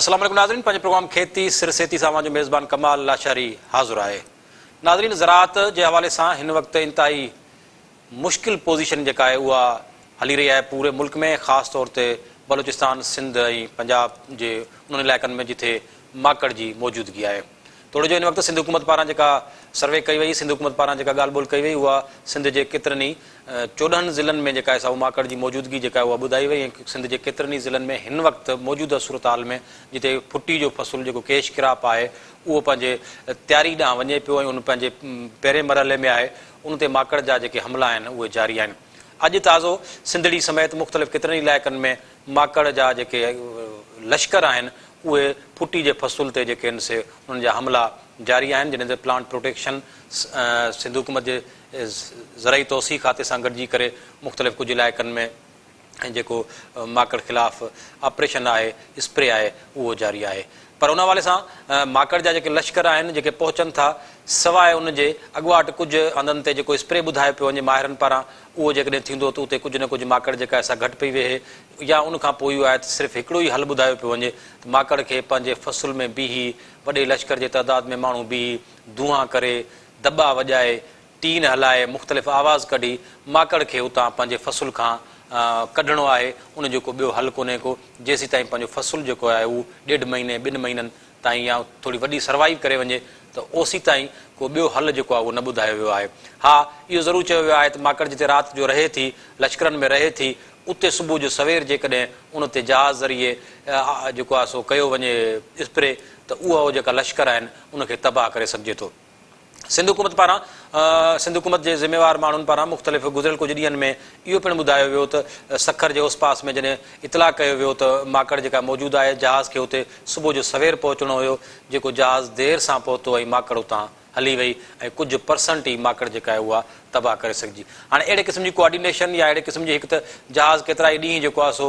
अस्सलाम वालेकुम नाज़रीन, पंहिंजे प्रोग्राम खेती सिरसेती सां जो मेज़बान कमाल लाशारी हाज़िर आहे। नाज़रीन, ज़राअत जे हवाले सां हिन वक़्तु इंतहाई मुश्किल पोज़ीशन जेका आहे उहा हली रही आहे पूरे मुल्क में, ख़ासि तौर ते बलूचिस्तान, सिंध ऐं पंजाब जे उन्हनि इलाइक़नि में जिथे माकड़ जी मौजूदगी आहे। थोरो जो हिन वक़्तु सिंध हुकूमत पारां जेका सर्वे कई वई, सिंध हुकूमत पारां जेका ॻाल्हि ॿोल कई वई, उहा सिंध जे केतिरनि ई 14 ज़िलनि में जेका आहे सा माकड़ जी मौजूदगी जेका आहे उहा ॿुधाई वई ऐं सिंध जे केतिरनि ई ज़िलनि में हिन वक़्तु मौजूदा सूरत हाल में जिते फुटी जो फसुल जेको कैश क्रॉप आहे उहो पंहिंजे तयारी ॾांहुं वञे पियो ऐं उन पंहिंजे पहिरें मरहले में आहे, उन ते माकड़ जा जेके हमला आहिनि उहे जारी आहिनि। अॼु ताज़ो सिंधड़ी समेत मुख़्तलिफ़ केतिरनि ई इलाइक़नि में माकड़ जा जेके लश्कर आहिनि उहे फुटी जे फसुल ते जेके आहिनि से उन्हनि जा हमला जारी आहिनि, जॾहिं ते प्लांट प्रोटेक्शन सिंध हुकूमत जे ज़रई तौसीक़ खाते सां गॾिजी करे मुख़्तलिफ़ कुझु इलाइक़नि में ऐं जेको माकड़ ख़िलाफ़ ऑपरेशन आहे, स्प्रे आहे, उहो जारी आहे। पर उन हवाले सां माकड़ जा जेके लश्कर आहिनि जेके पहुचनि था, सवाइ उनजे अॻुवाट कुझु हंधनि ते जेको स्प्रे ॿुधाए पियो वञे माहिरनि पारां, उहो जेकॾहिं थींदो त उते कुझु न कुझु माकड़ जेका आहे सा घटि पई वेहे, या उनखां पोइ इहो आहे त सिर्फ़ु हिकिड़ो ई हल ॿुधायो पियो वञे त माकड़ खे पंहिंजे फसुल में बीही, वॾे लश्कर जे तइदाद में माण्हू बीही, धुआं करे, दॿा वॼाए, टीन हलाए, मुख़्तलिफ़ आवाज़ कढी माकड़ खे उतां पंहिंजे फसुल खां कढणो आहे। उन जो को ॿियो हल कोन्हे को, जेसीं ताईं पंहिंजो फसुल जेको आहे उहो 1.5 महीने 2 महीननि ताईं या थोरी वॾी सर्वाइव करे वञे त ओसी ताईं को ॿियो हल जेको आहे उहो न ॿुधायो वियो आहे। हा, इहो ज़रूरु चयो वियो आहे त माकड़ जिते राति जो रहे थी, लश्करनि में रहे थी, उते सुबुह जो सवेर जेकॾहिं उन ते जहाज़ ज़रिए जेको आहे सो कयो वञे स्प्रे त उहो जेका लश्कर आहिनि उनखे तबाह करे सघिजे थो। सिंध हुकूमत पारां सिंध हुकूमत जे ज़िम्मेवार माण्हुनि पारां मुख़्तलिफ़ गुज़िरियल कुझु ॾींहंनि में इहो पिणु ॿुधायो वियो त सखर जे उस पास में जॾहिं इतला कयो वियो त माकड़ जेका मौजूदु आहे, जहाज़ खे उते सुबुह जो सवेर पहुचणो हुयो, जेको जहाज़ देरि सां पहुतो ऐं माकड़ उतां हली वई ऐं कुझु परसेंट ई माकड़ जेका आहे उहा तबाह करे सघिजी। हाणे अहिड़े क़िस्म जी कोऑर्डिनेशन या अहिड़े क़िस्म जी हिकु त जहाज़ केतिरा ई ॾींहं जेको आहे सो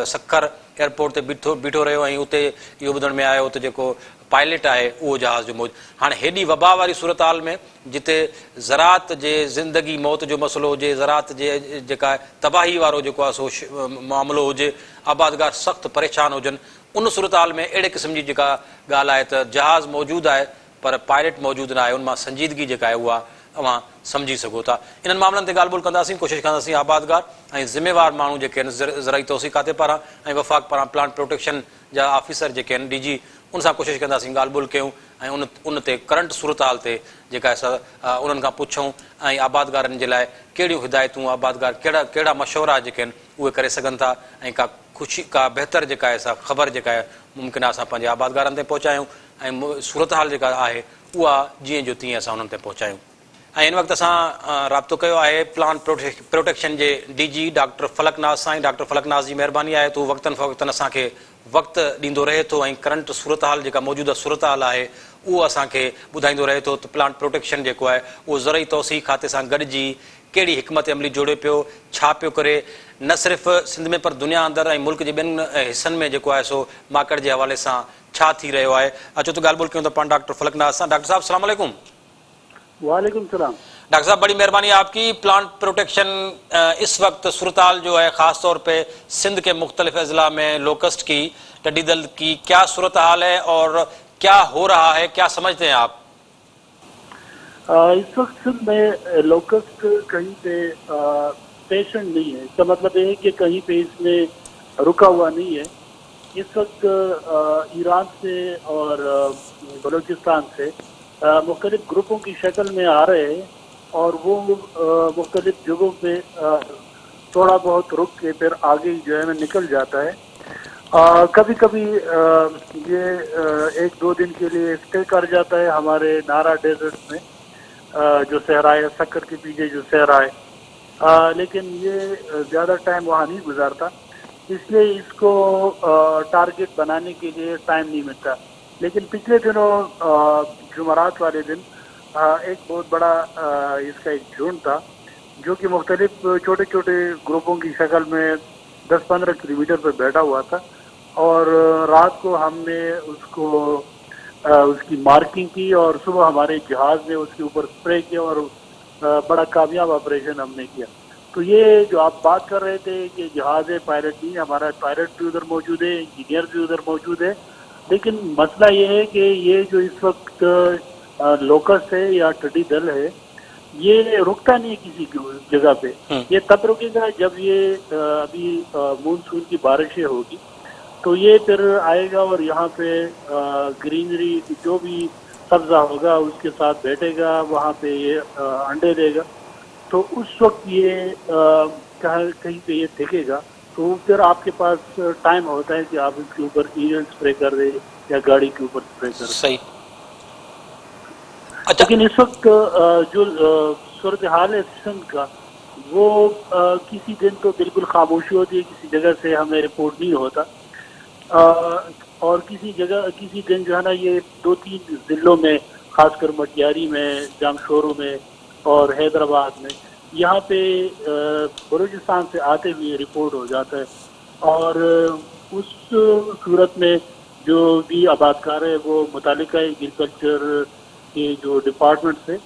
सखर एयरपोर्ट ते बीठो रहियो ऐं उते इहो ॿुधण में आयो त जेको पायलट आहे उहो जहाज़ जो मौजूदु। हाणे हेॾी वबा वारी सूरत हाल में जिते ज़राअत जे ज़िंदगी मौत जो मसइलो हुजे, ज़राअत जे जेका तबाही वारो जेको आहे सो मामिलो हुजे, आबादगार सख़्तु परेशान हुजनि, उन सूरत हाल में अहिड़े क़िस्म जी जेका ॻाल्हि आहे त जहाज़ मौजूदु आहे पर पायलट मौजूदु न आहे, उन मां संजीदगी जेका आहे उहा अवां सम्झी सघो था। इन्हनि मामलनि ते ॻाल्हि ॿोल कंदासीं, कोशिशि कंदासीं आबादगार ऐं ज़िम्मेवार माण्हू जेके आहिनि ज़रई तौसीक़ खाते पारां ऐं वफ़ाक़ पारां प्लांट प्रोटेक्शन जा ऑफिसर जेके आहिनि DG, उन सां कोशिशि कंदासीं ॻाल्हि ॿोल कयूं ऐं उन ते करंट सूरत हाल ते जेका आहे उन्हनि खां पुछूं ऐं आबादगारनि जे लाइ कहिड़ियूं हिदायतूं, आबादगार कहिड़ा मशवरा जेके आहिनि उहे करे सघनि था ऐं का बहितर जेका आहे सा ख़बर जेका आहे मुमकिन आहे असां पंहिंजे आबादगारनि ते पहुचायूं ऐं सूरत हाल जेका आहे उहा जीअं जो तीअं असां उन्हनि ते पहुचायूं। ऐं हिन वक़्तु असां राब्तो कयो आहे प्लांट प्रोटेक्शन जे DG डॉक्टर फलकनाज़ सां। डॉक्टर फलकनाज़ जी महिरबानी आहे त उहो वक़्तनि फ़वक़्तनि असांखे वक़्तु ॾींदो रहे थो ऐं करंट सूरत हाल जेका मौजूदा सूरत हाल आहे उहो असांखे ॿुधाईंदो रहे थो त प्लांट प्रोटेक्शन जेको आहे उहो ज़रई तौसीक़ खाते सां गॾिजी कहिड़ी हिकमत अमली जोड़े पियो, छा पियो करे, न सिर्फ़ु सिंध में पर दुनिया अंदरि ऐं मुल्क जे ॿियनि हिसनि में जेको आहे सो माकड़ जे हवाले सां छा थी रहियो आहे। अचो त ॻाल्हि ॿोल कयूं त पाण डॉक्टर फलकनाज़ सां। डॉक्टर साहब अस्सलाम वालेकुम। वालेकुम सलाम। डॉक्टर साहब, बड़ी मेहरबानी आपकी। प्लांट प्रोटेक्शन इस वक्त सूरत हाल जो है ख़ास तौर पे सिंध के मुख्तलिफ अजला में लोकस्ट की, टिड्डी दल की क्या सूरत हाल है और क्या हो रहा है, क्या समझते हैं आप? इस वक्त सिंध में लोकस्ट कहीं पे पेशेंट नहीं है। इसका मतलब ये है कि कहीं पे इसमें रुका हुआ नहीं है। इस वक्त ईरान से और बलूचिस्तान से मुख्तलिफ ग्रुपों की शक्ल में आ रहे हैं और वो मुख्तलिफ जगहों पे थोड़ा बहुत रुक के फिर आगे जो है निकल जाता है। कभी कभी ये 1-2 दिन के लिए स्टे कर जाता है हमारे नारा डेजर्ट में, जो सहरा है, सक्कर के पीछे जो सहरा है, लेकिन ये ज़्यादा टाइम वहाँ नहीं गुजारता, इसलिए इसको टारगेट बनाने के लिए टाइम नहीं मिलता। लेकिन पिछले दिनों जुमरात वाले दिन एक बहुत बड़ा इसका एक झुंड था जो कि मुख्तलिफ छोटे छोटे ग्रुपों की शक्ल में 10-15 किलोमीटर पर बैठा हुआ था और रात को हमने उसकी मार्किंग की और सुबह हमारे जहाज़ ने उसके ऊपर स्प्रे किया और बड़ा कामयाब ऑपरेशन हमने किया। تو یہ جو آپ بات کر رہے تھے کہ جہاز ہے پائلٹ نہیں، ہمارا پائلٹ بھی ادھر موجود ہے، انجینئر بھی ادھر موجود ہے، لیکن مسئلہ یہ ہے کہ یہ جو اس وقت لوکس ہے یا ٹڈی دل ہے، یہ رکتا نہیں ہے کسی جگہ پہ. یہ تب رکے گا جب یہ ابھی مونسون کی بارشیں ہوگی تو یہ پھر آئے گا اور یہاں پہ گرینری جو بھی سبزہ ہوگا اس کے ساتھ بیٹھے گا، وہاں پہ یہ انڈے دے گا. تو اس وقت یہ کہیں پہ یہ ٹھکے گا تو پھر آپ کے پاس ٹائم ہوتا ہے کہ آپ اس کے اوپر ایجنٹ اسپرے کر دیں یا گاڑی کے اوپر اسپرے کر دیں. صحیح. اچھا لیکن اس وقت جو صورتحال ہے سندھ کا، وہ کسی دن تو بالکل خاموشی ہوتی ہے، کسی جگہ سے ہمیں رپورٹ نہیں ہوتا، اور کسی دن جو ہے نا یہ 2-3 ضلعوں میں، خاص کر مٹیاری میں، جامشورو میں اور حیدرآباد میں، یہاں پہ بلوچستان سے آتے ہوئے رپورٹ ہو جاتا ہے. اور اس صورت میں جو بھی آبادکار ہے وہ متعلقہ ایگریکلچر کے جو ڈپارٹمنٹ سے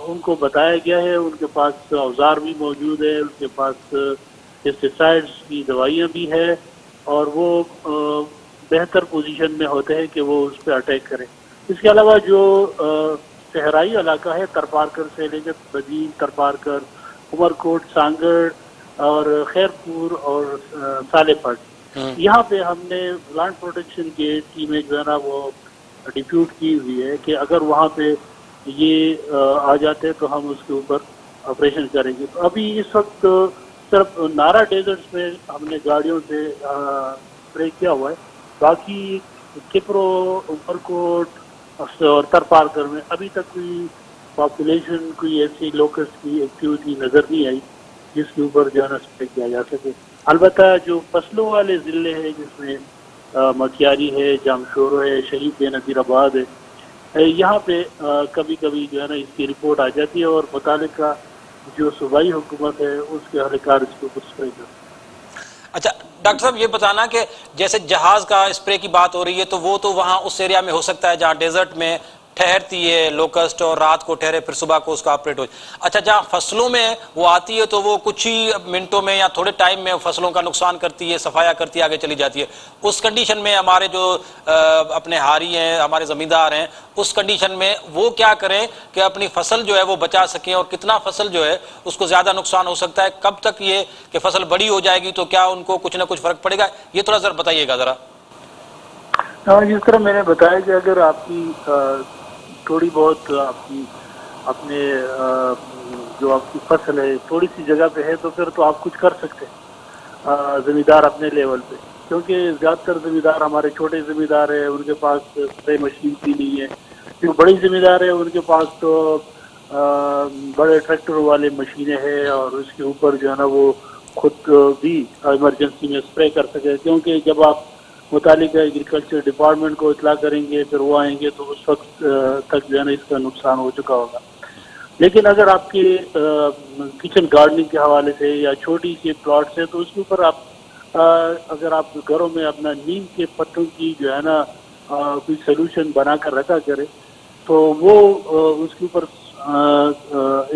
ان کو بتایا گیا ہے، ان کے پاس اوزار بھی موجود ہے، ان کے پاس پیسٹیسائڈز کی دوائیاں بھی ہے، اور وہ بہتر پوزیشن میں ہوتے ہیں کہ وہ اس پہ اٹیک کریں. اس کے علاوہ جو صحرائی علاقہ ہے، ترپارکر سے لے کر بدین، ترپارکر، عمر کوٹ، سانگڑ اور خیرپور اور سالے پٹ، یہاں پہ ہم نے لینڈ پروٹیکشن کی ٹیمیں جو ہے نا وہ ڈپیوٹ کی ہوئی ہے کہ اگر وہاں پہ یہ آ جاتے تو ہم اس کے اوپر آپریشن کریں گے. تو ابھی اس وقت صرف نارا ڈیزرٹس میں ہم نے گاڑیوں سے اسپرے کیا ہوا ہے، باقی کپرو، عمر کوٹ اور ترپارکر میں ابھی تک کوئی پاپولیشن، کوئی ایسی لوکس کی ایکٹیویٹی نظر نہیں آئی جس کے اوپر جو ہے نا اسپرے کیا جا سکے. البتہ جو فصلوں والے ضلع ہیں جس میں مکیاری ہے، جامشورو ہے، شہید نذیر آباد ہے، یہاں پہ کبھی کبھی جو ہے نا اس کی رپورٹ آ جاتی ہے اور متعلقہ جو صوبائی حکومت ہے اس کے اہلکار اس کے اوپر اسپرے کرتے ہیں. اچھا ڈاکٹر صاحب یہ بتانا کہ جیسے جہاز کا اسپرے کی بات ہو رہی ہے تو وہ تو وہاں اس ایریا میں ہو سکتا ہے جہاں ڈیزرٹ میں ٹھہرتی ہے لوکسٹ اور رات کو ٹھہرے پھر صبح کو اس کا آپریٹ ہو. اچھا جہاں فصلوں میں وہ آتی ہے تو وہ کچھ ہی منٹوں میں یا تھوڑے ٹائم میں فصلوں کا نقصان کرتی ہے، صفایا کرتی ہے، آگے چلی جاتی ہے. اس کنڈیشن میں ہمارے جو اپنے ہاری ہیں، ہمارے زمیندار ہیں، اس کنڈیشن میں وہ کیا کریں کہ اپنی فصل جو ہے وہ بچا سکیں، اور کتنا فصل جو ہے اس کو زیادہ نقصان ہو سکتا ہے، کب تک یہ کہ فصل بڑی ہو جائے گی تو کیا ان کو کچھ نہ کچھ فرق پڑے گا، یہ تھوڑا ذرا بتائیے گا ذرا. جس طرح میں نے بتایا کہ اگر آپ کی تھوڑی بہت آپ کی اپنے جو آپ کی فصل ہے تھوڑی سی جگہ پہ ہے تو پھر تو آپ کچھ کر سکتے ہیں زمیندار اپنے لیول پہ، کیونکہ زیادہ تر زمیندار ہمارے چھوٹے زمیندار ہیں، ان کے پاس اسپرے مشین بھی نہیں ہے. جو بڑی زمیندار ہیں ان کے پاس تو بڑے ٹریکٹر والے مشینیں ہیں اور اس کے اوپر جو ہے نا وہ خود بھی ایمرجنسی میں اسپرے کر سکے، کیونکہ جب آپ متعلقہ ایگریکلچر ڈپارٹمنٹ کو اطلاع کریں گے پھر وہ آئیں گے تو اس وقت تک جو ہے نا اس کا نقصان ہو چکا ہوگا. لیکن اگر آپ کے کچن گارڈننگ کے حوالے سے یا چھوٹی سی پلاٹس ہے تو اس کے اوپر آپ اگر آپ گھروں میں اپنا نیم کے پتوں کی جو ہے نا کوئی سولوشن بنا کر رکھا کرے تو وہ اس کے اوپر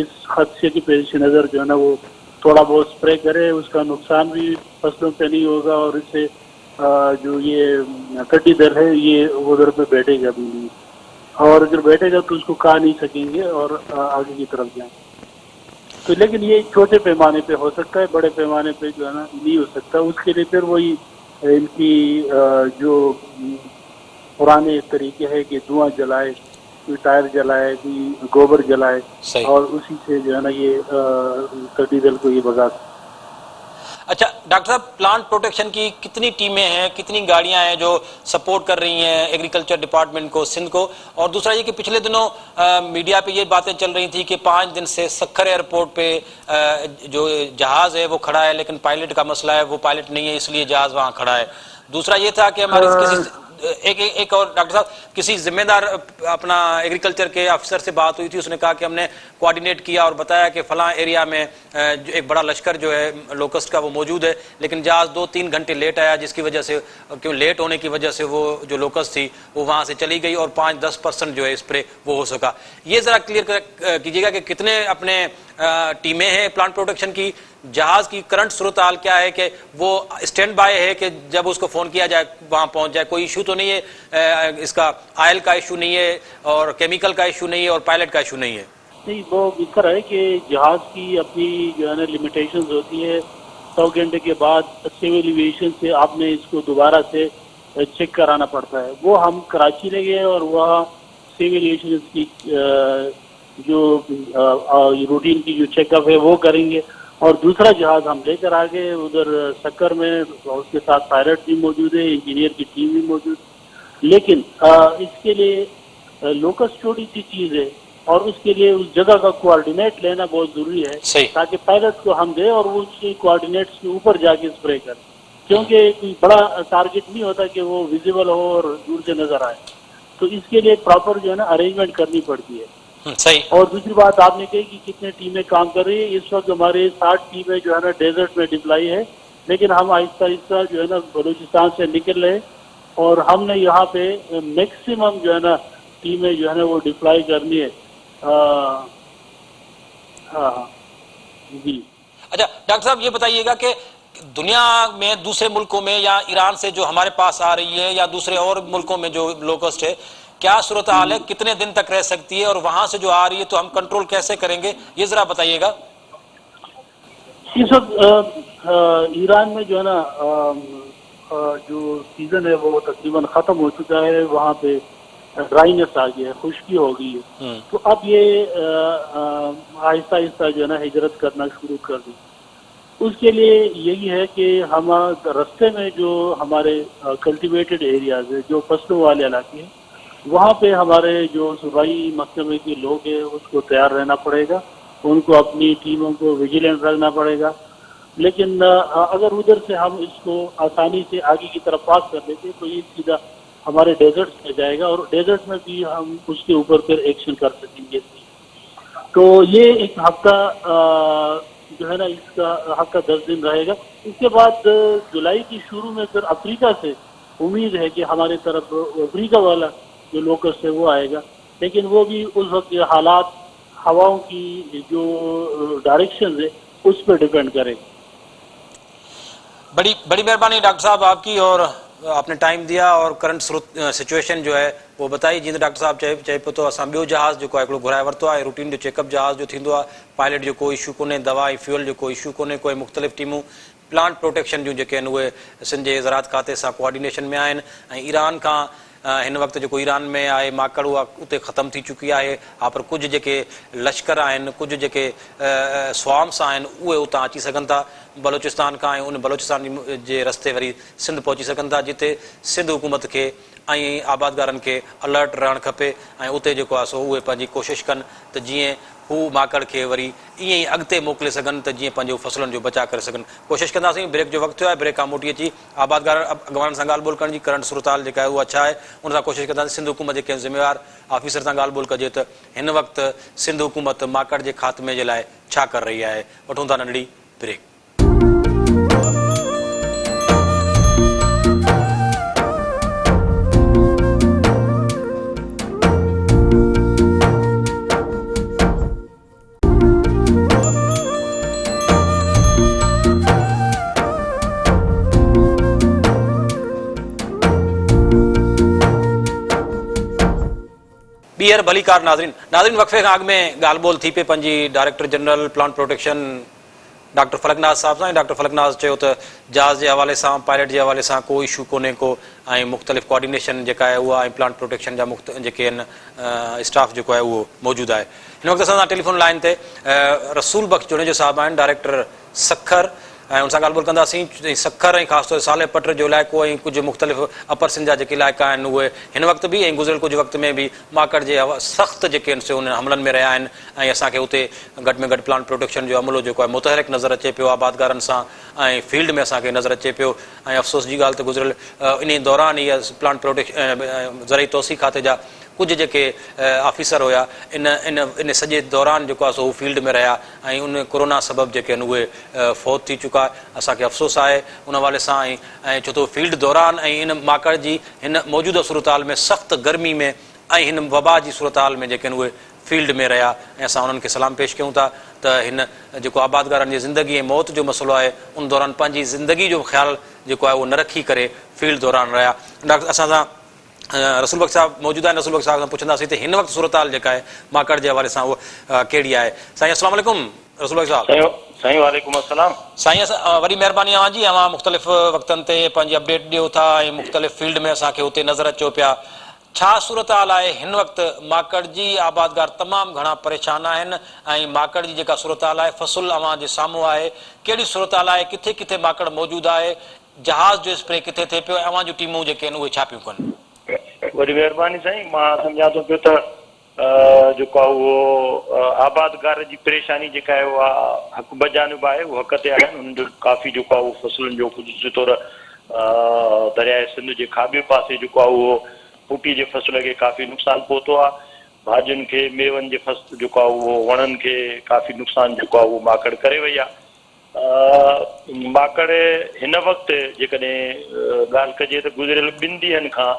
اس خدشے کی پیش نظر جو ہے نا وہ تھوڑا بہت اسپرے کرے، اس کا نقصان بھی فصلوں پہ نہیں ہوگا اور اس سے جو یہ کٹی در ہے یہ ادھر پہ بیٹھے گا بھی نہیں، اور اگر بیٹھے گا تو اس کو کھا نہیں سکیں گے اور آگے کی طرف جائیں. تو لیکن یہ چھوٹے پیمانے پہ ہو سکتا ہے، بڑے پیمانے پہ جو ہے نا نہیں ہو سکتا. اس کے لیے پھر وہی ان کی جو پرانے طریقے ہے کہ دھواں جلائے، کوئی ٹائر جلائے، کوئی گوبر جلائے، صحیح. اور اسی سے جو ہے نا یہ کٹی دل کو یہ بگا. اچھا ڈاکٹر صاحب پلانٹ پروٹیکشن کی کتنی ٹیمیں ہیں، کتنی گاڑیاں ہیں جو سپورٹ کر رہی ہیں ایگریکلچر ڈپارٹمنٹ کو سندھ کو؟ اور دوسرا یہ کہ پچھلے دنوں میڈیا پہ یہ باتیں چل رہی تھی کہ 5 دن سے سکھر ایئرپورٹ پہ جو جہاز ہے وہ کھڑا ہے لیکن پائلٹ کا مسئلہ ہے، وہ پائلٹ نہیں ہے اس لیے جہاز وہاں کھڑا ہے. دوسرا یہ تھا کہ ہمارے کسی ایک اور ڈاکٹر صاحب کسی ذمہ دار اپنا ایگریکلچر کے افسر سے بات ہوئی تھی, اس نے کہا کہ ہم نے کوارڈینیٹ کیا اور بتایا کہ فلاں ایریا میں ایک بڑا لشکر جو ہے لوکسٹ کا وہ موجود ہے, لیکن جہاز 2-3 گھنٹے لیٹ آیا, جس کی وجہ سے لیٹ ہونے کی وجہ سے وہ جو لوکسٹ تھی وہ وہاں سے چلی گئی اور 5-10% جو ہے اسپرے وہ ہو سکا. یہ ذرا کلیئر کیجیے گا کہ کتنے اپنے ٹیمیں ہیں پلانٹ پروٹیکشن کی, جہاز کی کرنٹ صورتحال کیا ہے, کہ وہ اسٹینڈ بائی ہے کہ جب اس کو فون کیا جائے وہاں پہنچ جائے, کوئی ایشو تو نہیں ہے, اس کا آئل کا ایشو نہیں ہے اور کیمیکل کا ایشو نہیں ہے اور پائلٹ کا ایشو نہیں ہے؟ نہیں, وہ اس طرح ہے کہ جہاز کی اپنی جو ہے نا لمیٹیشنز ہوتی ہے. 100 گھنٹے کے بعد سول ایویشن سے آپ نے اس کو دوبارہ سے چیک کرانا پڑتا ہے. وہ ہم کراچی لے گئے اور وہاں سول ایویشن کی جو روٹین کی جو چیک اپ ہے وہ کریں گے, اور دوسرا جہاز ہم لے کر آگے ادھر سکر میں, اس کے ساتھ پائلٹ بھی موجود ہے, انجینئر کی ٹیم بھی موجود. لیکن اس کے لیے لوکس چھوٹی سی چیز ہے اور اس کے لیے اس جگہ کا کوآرڈینیٹ لینا بہت ضروری ہے, تاکہ پائلٹ کو ہم دیں اور وہ اس کے کوآرڈینیٹس کے اوپر جا کے اسپرے کریں, کیونکہ کوئی بڑا ٹارگیٹ نہیں ہوتا کہ وہ ویزیبل ہو اور دور سے نظر آئے. تو اس کے لیے پراپر جو ہے نا ارینجمنٹ کرنی پڑتی ہے. صحیح. اور دوسری بات آپ نے کہی کہ کتنے ٹیمیں کام کر رہی ہیں. اس وقت ہمارے 60 ٹیمیں جو ہے نا ڈیزرٹ میں ڈپلائی ہے, لیکن ہم آہستہ آہستہ جو ہے نا بلوچستان سے نکل رہے, اور ہم نے یہاں پہ میکسیمم جو ہے نا ٹیمیں جو ہے نا وہ ڈپلائی کرنی ہے. ہاں جی. اچھا ڈاکٹر صاحب یہ بتائیے گا کہ دنیا میں دوسرے ملکوں میں یا ایران سے جو ہمارے پاس آ رہی ہے یا دوسرے اور ملکوں میں جو لوکسٹ ہے, کیا صورتحال ہے, کتنے دن تک رہ سکتی ہے, اور وہاں سے جو آ رہی ہے تو ہم کنٹرول کیسے کریں گے, یہ ذرا بتائیے گا. اس وقت ایران میں جو ہے نا جو سیزن ہے وہ تقریباً ختم ہو چکا ہے. وہاں پہ ڈرائینس آ گیا ہے, خشکی ہو گئی ہے. تو اب یہ آہستہ آہستہ جو ہے نا ہجرت کرنا شروع کر دی. اس کے لیے یہی ہے کہ ہم رستے میں جو ہمارے کلٹیویٹڈ ایریاز ہے, جو فصلوں والے علاقے ہیں, وہاں پہ ہمارے جو صوبائی محکمے کے لوگ ہیں اس کو تیار رہنا پڑے گا, ان کو اپنی ٹیموں کو ویجیلنٹ رکھنا پڑے گا. لیکن اگر ادھر سے ہم اس کو آسانی سے آگے کی طرف پاس کر دیتے تو یہ سیدھا ہمارے ڈیزرٹ میں جائے گا, اور ڈیزرٹ میں بھی ہم اس کے اوپر پھر ایکشن کر سکیں گے. تو یہ ایک ہفتہ جو ہے نا اس کا ہفتہ 10 دن رہے گا. اس کے بعد جولائی کی شروع میں پھر افریقہ سے امید ہے کہ ہمارے طرف افریقہ والا جو لوکس ہے وہ آئے گا, لیکن وہ بھی اس وقت حالات, ہواؤں کی جو ڈائریکشن ہے اس پہ ڈیپینڈ کرے. بڑی مہربانی ڈاکٹر صاحب آپ کی, اور آپ نے ٹائم دیا اور کرنٹ سچویشن جو ہے وہ بتائی. جی ڈاکٹر صاحب چئے پہ تو असां ॿियो जहाज़ जेको आहे हिकिड़ो घुराए वरितो आहे, रूटीन जो चेकअप जहाज़ जो थींदो आहे, पायलट जो कोई इशू कोन्हे, दवा ऐं फ्यूल जो कोई इशू कोन्हे, कोई मुख़्तलिफ़ टीमूं प्लांट प्रोटेक्शन जूं जेके आहिनि उहे सिंध जे ज़राअत खाते सां कोऑर्डिनेशन में आहिनि. ऐं ईरान खां हिन वक़्तु जेको ईरान में आहे माकड़ उहा उते ख़तमु थी चुकी आहे. हा, पर कुझु जेके लश्कर आहिनि, कुझु जेके स्वाम्स आहिनि उहे उतां अची सघनि था बलोचिस्तान खां, ऐं उन बलोचिस्तान जे रस्ते वरी सिंध पहुची सघनि था, जिते सिंध हुकूमत खे ऐं आबादगारनि खे अलर्ट रहणु खपे. ऐं उते जेको आहे सो उहे पंहिंजी कोशिशि कनि त जीअं हू माकड़ खे वरी ईअं ई अॻिते मोकिले सघनि त जीअं पंहिंजो फसलुनि जो बचाव करे सघनि. कोशिशि कंदासीं. ब्रेक जो वक़्तु थियो आहे, ब्रेक खां मोटी अची आबादगार अॻवान सां ॻाल्हि ॿोल करण जी, करंट सूरताल जेका आहे उहा छा आहे उन सां कोशिशि कंदासीं. सिंध हुकूमत जे कंहिं ज़िम्मेवार ऑफिसर सां ॻाल्हि ॿोल कजे त हिन वक़्तु सिंध हुकूमत माकड़ जे ख़ात्मे जे लाइ छा करे रही आहे. वठूं था नंढड़ी ब्रेक. ॿीहर भलीकार नाज़रीन वक़फ़े खां अॻु में ॻाल्हि ॿोल थी पई पंहिंजी director general plant protection doctor Falaknaz साहब सां. डॉक्टर फलकनाज़ चयो त जहाज़ जे हवाले सां, पायलट जे हवाले सां को इशू कोन्हे को, ऐं मुख़्तलिफ़ कोऑर्डिनेशन जेका आहे उहा, ऐं प्लांट प्रोटेक्शन जा जेके आहिनि स्टाफ जेको आहे उहो मौजूदु आहे. हिन वक़्तु असां सां टेलीफोन लाइन ते रसूल बख़्श जुनेजो साहब आहिनि, डायरेक्टर सखर ऐं उन सां ॻाल्हि ॿोल कंदासीं सखर ऐं ख़ासि तौर साले पट जो इलाइक़ो ऐं कुझु मुख़्तलिफ़ अपर सिंध जा जेके इलाइक़ा आहिनि उहे हिन वक़्तु बि ऐं गुज़िरियल कुझु वक़्त में बि माकड़ जे सख़्तु जेके आहिनि से उन हमलनि में रहिया आहिनि ऐं असांखे उते घटि में घटि प्लांट प्रोटेक्शन जो अमलो जेको आहे मुतहरिक नज़र अचे पियो आबादगारनि सां ऐं फील्ड में असांखे नज़र अचे पियो ऐं अफ़सोस जी ॻाल्हि त गुज़िरियल इन दौरान इहा प्लांट प्रोटेक्शन ज़रई तोसी खाते जा कुझु जेके ऑफिसर हुया इन सॼे दौरान जेको आहे सो हू फील्ड में रहिया ऐं उन कोरोना सबबि जेके आहिनि उहे फ़ौत थी चुका असांखे अफ़सोस आहे उन हवाले सां ऐं छो त फील्ड दौरान ऐं इन माकड़ जी हिन मौजूदा सूरत हाल में सख़्तु गर्मी में ऐं हिन वबा जी सूरत हाल में जेके आहिनि उहे फील्ड में रहिया ऐं असां उन्हनि खे सलाम पेश कयूं था त हिन जेको आबादगारनि जी ज़िंदगी ऐं मौत जो मसइलो आहे उन दौरान पंहिंजी ज़िंदगी जो ख़्यालु जेको आहे उहो न रखी करे फील्ड दौरान रहिया डॉक्टर असां सां रसूल बख़्श साहब मौजूद आहिनि रसूल बख़्श साहब सां पुछंदासीं त हिन वक़्तु सूरत हाल जेका आहे माकड़ जे हवाले सां उहा कहिड़ी आहे साईं अस्सलाम वालेकुम रसूल बख़्श साहब साईं वालेकुम अस्सलाम साईं असां वॾी महिरबानी अव्हां जी अव्हां मुख़्तलिफ़ वक़्तनि ते पंहिंजी अपडेट ॾियो था ऐं मुख़्तलिफ़ फील्ड में असांखे हुते नज़र अचो पिया छा सूरत हाल आहे हिन वक़्तु माकड़ जी आबादगार तमामु घणा परेशान आहिनि ऐं माकड़ जी जेका सूरत हाल आहे फ़सुल अव्हां जे साम्हूं आहे कहिड़ी सूरत हाल आहे किथे किथे माकड़ मौजूदु आहे जहाज़ जो स्प्रे किथे थिए पियो ऐं अव्हां जूं टीमूं जेके आहिनि उहे छा पियूं कनि वॾी महिरबानी साईं मां सम्झां थो पियो त जेको आहे उहो आबादगार जी परेशानी जेका आहे उहा हक़ बजानिब आहे उहो हक़ ते आहिनि हुननि जो काफ़ी जेको आहे उहो फसलुनि जो ख़ुशूसी तौरु दरियाए सिंध जे खाॿे पासे जेको आहे उहो फ़ूटी जे फसल खे काफ़ी नुक़सानु पहुतो आहे भाॼियुनि खे मेवनि जे फसल जेको आहे उहो वणनि खे काफ़ी नुक़सानु जेको आहे उहो माकड़ करे वई आहे माकड़ हिन वक़्तु जेकॾहिं ॻाल्हि कजे त गुज़िरियल 2 ॾींहंनि खां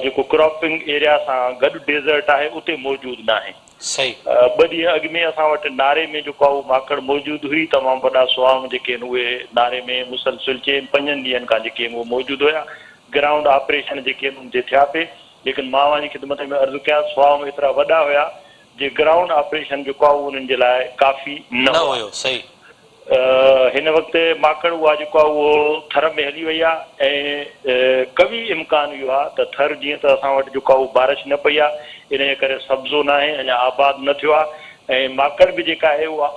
जेको क्रॉपिंग एरिया सां गॾु डेज़र्ट आहे उते मौजूदु न आहे सही 2 ॾींहं अॻु में असां वटि नारे में जेको आहे उहो माकड़ मौजूदु हुई तमामु वॾा स्वाम जेके आहिनि उहे नारे में मुसलसिल 4-5 ॾींहंनि खां जेके आहिनि उहे मौजूदु हुया ग्राउंड ऑपरेशन जेके आहिनि उन ते थिया पिए लेकिन मां वञी ख़िदमत में अर्ज़ु कयां स्वाम एतिरा वॾा हुया जे ग्राउंड ऑपरेशन जेको आहे उन्हनि जे लाइ काफ़ी न हुयो सही हिन वक़्तु माकड़ उहा जेको आहे उहो थर में हली वई आहे ऐं कवी इम्कान इहो आहे त थर जीअं त असां वटि जेको आहे उहो बारिश न पई आहे इन जे करे सब्ज़ो न आहे अञा आबाद न थियो आहे ऐं माकड़ बि जेका आहे उहा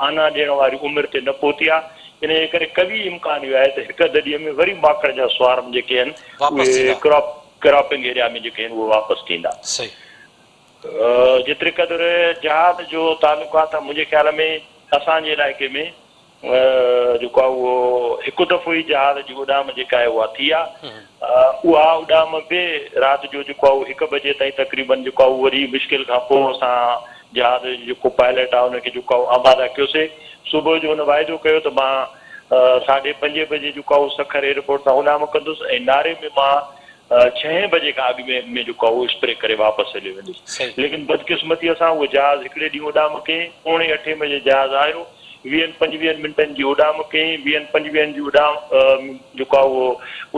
आना ॾियण वारी उमिरि ते न पहुती आहे इन जे करे कवी इम्कान इहो आहे त 1-2 ॾींहं में वरी माकड़ जा स्वार्म जेके आहिनि उहे क्रॉपिंग एरिया में जेके आहिनि उहे वापसि थींदा जेतिरे क़दुरु जहाज़ जो तालुक़ु आहे त मुंहिंजे ख़्याल में असांजे इलाइक़े में जेको आहे उहो हिकु दफ़ो ई जहाज़ जी उॾाम जेका आहे उहा थी आहे उहा उॾाम बि राति जो जेको आहे 1 बजे ताईं तक़रीबन जेको आहे उहो वरी मुश्किल खां पोइ असां जहाज़ जेको पायलट आहे उनखे जेको आहे आमादा कयोसीं सुबुह जो हुन वाइदो कयो त मां 5:30 बजे जेको आहे उहो सखर एयरपोर्ट तां उॾाम कंदुसि ऐं नारे में मां 6 बजे खां अॻु में जेको आहे उहो स्प्रे करे वापसि हली वेंदुसि लेकिन बदकिस्मतीअ सां उहो जहाज़ 1 ॾींहुं उॾाम कयईं 8:45 बजे जहाज़ आयो 20-25 मिंटनि जी उॾाम कयईं 20-25 जी उॾाम जेको आहे उहो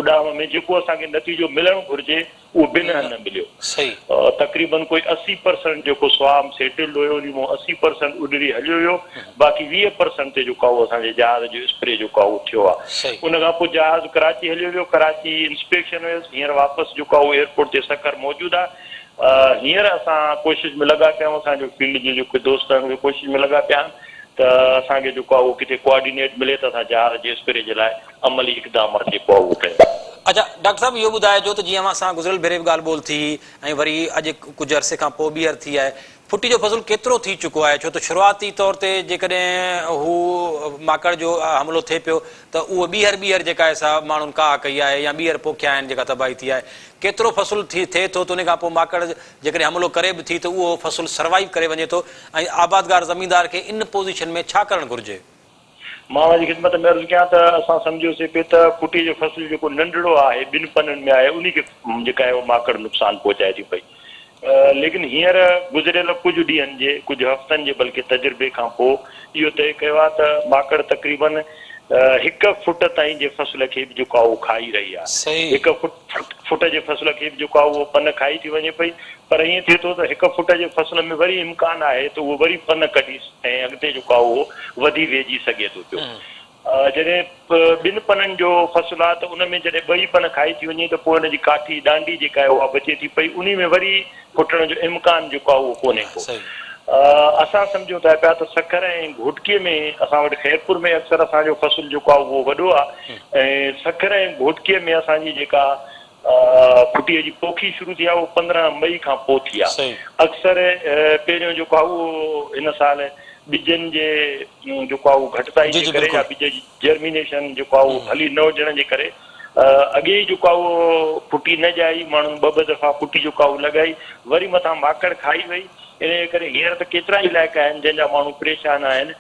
उॾाम में जेको असांखे नतीजो मिलणु घुरिजे उहो बि न मिलियो तक़रीबन कोई 80% जेको स्वाम सेटल्ड हुयो उन मां 80% उॾरी हलियो हुयो बाक़ी 20% ते जेको आहे उहो असांजे जहाज़ जो स्प्रे जेको आहे उहो थियो आहे उन खां पोइ जहाज़ कराची हलियो वियो कराची इंस्पेक्शन हुयसि हींअर वापसि जेको आहे उहो एयरपोर्ट ते सखर मौजूदु आहे हींअर असां कोशिशि में लॻा पिया आहियूं असांजो फील्ड जे जेके दोस्त आहिनि उहे कोशिशि में लॻा पिया आहिनि त असांखे जेको आहे उहो किथे कोऑर्डिनेट मिले त असां जहाज़ जे स्प्रे जे लाइ अमली इक़दामात जेको आहे उहो कयूं अच्छा डॉक्टर साहब इहो ॿुधाइजो त जीअं असां गुज़िरियल भेरे बि ॻाल्हि ॿोल थी ऐं वरी अॼु कुझु अरसे खां पोइ ॿीहर थी आहे फुटी जो फ़सुलु केतिरो थी चुको आहे छो त शुरूआती तौर ते जेकॾहिं हू माकड़ जो हमिलो थिए पियो त उहो ॿीहर जेका आहे सा माण्हुनि काह कई आहे या ॿीहर पोखिया आहिनि जेका तबाही थी आहे केतिरो फ़सुलु थिए थो त उन खां पोइ माकड़ जेकॾहिं हमिलो करे बि थी त उहो फ़सुलु सर्वाइव करे वञे थो ऐं आबादगार ज़मीनदार खे इन पोज़ीशन में छा करणु घुरिजे मां जी ख़िदमत में अर्ज़ु कयां त असां सम्झोसीं पियो त फुटी जो फ़सुलु जेको नंढड़ो आहे 2 पननि में आहे उन खे जेका आहे उहो माकड़ नुक़सानु पहुचाए थी पई लेकिन हींअर गुज़िरियल कुझु ॾींहंनि जे कुझु हफ़्तनि जे बल्कि तजुर्बे खां पोइ इहो तइ कयो आहे त माकड़ तक़रीबन 1 फुट ताईं जे फसल खे बि जेको आहे उहो खाई रही आहे 1 फुट जे फसल खे बि जेको आहे उहो पन खाई थी वञे पई पर हीअं थिए थो त 1 फुट जे फसल में वरी इम्कान आहे त उहो वरी पन कढी ऐं अॻिते जेको आहे उहो वधी वेझी सघे थो पियो जॾहिं 2 पननि जो फसल आहे त उन में जॾहिं 2 पन खाई थी वञे त पोइ हुनजी काठी डांडी जेका आहे उहा बचे थी पई उन में वरी फुटण जो इम्कान जेको आहे उहो कोन्हे को असां सम्झूं था पिया त सखर ऐं घोटकीअ में असां वटि खैरपुर में अक्सर असांजो फ़सुलु जेको आहे उहो वॾो आहे ऐं सखर ऐं घोटकीअ में असांजी जेका फुटीअ जी पोखी शुरू थी आहे उहो 15 मई खां पोइ थी आहे। अक्सर पहिरियों जेको आहे उहो हिन साल ॿिजनि जे जेको आहे उहो घटिताई जे करे या ॿिज जी जर्मिनेशन जेको आहे उहो हली न हुजण जे करे अॻे ई जेको आहे उहो फुटी न ॼाई, माण्हुनि ॿ दफ़ा फुटी जेको आहे उहो लॻाई, वरी मथां माकड़ खाई वई। इन करे हींअर त केतिरा ई इलाइक़ा आहिनि जंहिंजा माण्हू परेशान आहिनि